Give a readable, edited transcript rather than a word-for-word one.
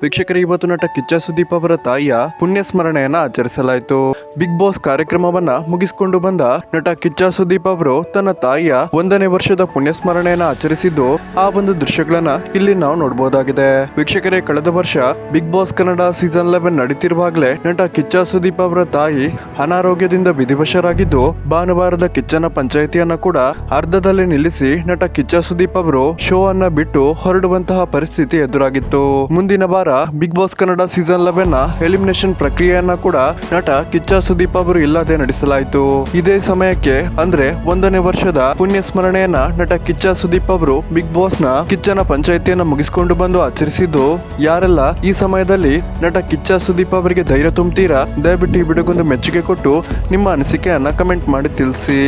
ವೀಕ್ಷಕರೇ, ಇವತ್ತು ನಟ ಕಿಚ್ಚ ಸುದೀಪ್ ಅವರ ತಾಯಿಯ ಪುಣ್ಯ ಸ್ಮರಣೆಯನ್ನ ಆಚರಿಸಲಾಯಿತು. ಬಿಗ್ ಬಾಸ್ ಕಾರ್ಯಕ್ರಮವನ್ನ ಮುಗಿಸಿಕೊಂಡು ಬಂದ ನಟ ಕಿಚ್ಚ ಸುದೀಪ್ ಅವರು ತನ್ನ ತಾಯಿಯ 1ನೇ ವರ್ಷದ ಪುಣ್ಯ ಸ್ಮರಣೆಯನ್ನ ಆಚರಿಸಿದ್ದು, ಆ ಒಂದು ದೃಶ್ಯಗಳನ್ನ ಇಲ್ಲಿ ನಾವು ನೋಡಬಹುದಾಗಿದೆ. ವೀಕ್ಷಕರೇ, ಕಳೆದ ವರ್ಷ ಬಿಗ್ ಬಾಸ್ ಕನ್ನಡ ಸೀಸನ್ 11 ನಡೀತಿರುವಾಗಲೇ ನಟ ಕಿಚ್ಚ ಸುದೀಪ್ ಅವರ ತಾಯಿ ಅನಾರೋಗ್ಯದಿಂದ ವಿಧಿವಶರಾಗಿದ್ದು, ಭಾನುವಾರದ ಕಿಚ್ಚನ ಪಂಚಾಯಿತಿಯನ್ನ ಕೂಡ ಅರ್ಧದಲ್ಲಿ ನಿಲ್ಲಿಸಿ ನಟ ಕಿಚ್ಚ ಸುದೀಪ್ ಅವರು ಶೋ ಅನ್ನ ಬಿಟ್ಟು ಹೊರಡುವಂತಹ ಪರಿಸ್ಥಿತಿ ಎದುರಾಗಿತ್ತು. ಮುಂದಿನ ವಾರ ಬಿಗ್ ಬಾಸ್ ಕನ್ನಡ ಸೀಸನ್ 11 ನ ಎಲಿಮಿನೇಷನ್ ಪ್ರಕ್ರಿಯೆಯನ್ನ ಕೂಡ ನಟ ಕಿಚ್ಚ ಸುದೀಪ್ ಅವರು ಇಲ್ಲದೆ ನಡೆಸಲಾಯಿತು. ಇದೇ ಸಮಯಕ್ಕೆ ಅಂದ್ರೆ 1ನೇ ವರ್ಷದ ಪುಣ್ಯ ಸ್ಮರಣೆಯನ್ನ ನಟ ಕಿಚ್ಚ ಸುದೀಪ್ ಅವರು ಬಿಗ್ ಬಾಸ್ ನ ಕಿಚ್ಚನ ಪಂಚಾಯಿತಿಯನ್ನ ಮುಗಿಸಿಕೊಂಡು ಬಂದು ಆಚರಿಸಿದ್ದು, ಯಾರೆಲ್ಲ ಈ ಸಮಯದಲ್ಲಿ ನಟ ಕಿಚ್ಚ ಸುದೀಪ್ ಅವರಿಗೆ ಧೈರ್ಯ ತುಂಬುತ್ತೀರಾ, ದಯವಿಟ್ಟು ಈ ವಿಡಿಯೋಗೊಂದು ಮೆಚ್ಚುಗೆ ಕೊಟ್ಟು ನಿಮ್ಮ ಅನಿಸಿಕೆಯನ್ನ ಕಮೆಂಟ್ ಮಾಡಿ ತಿಳಿಸಿ.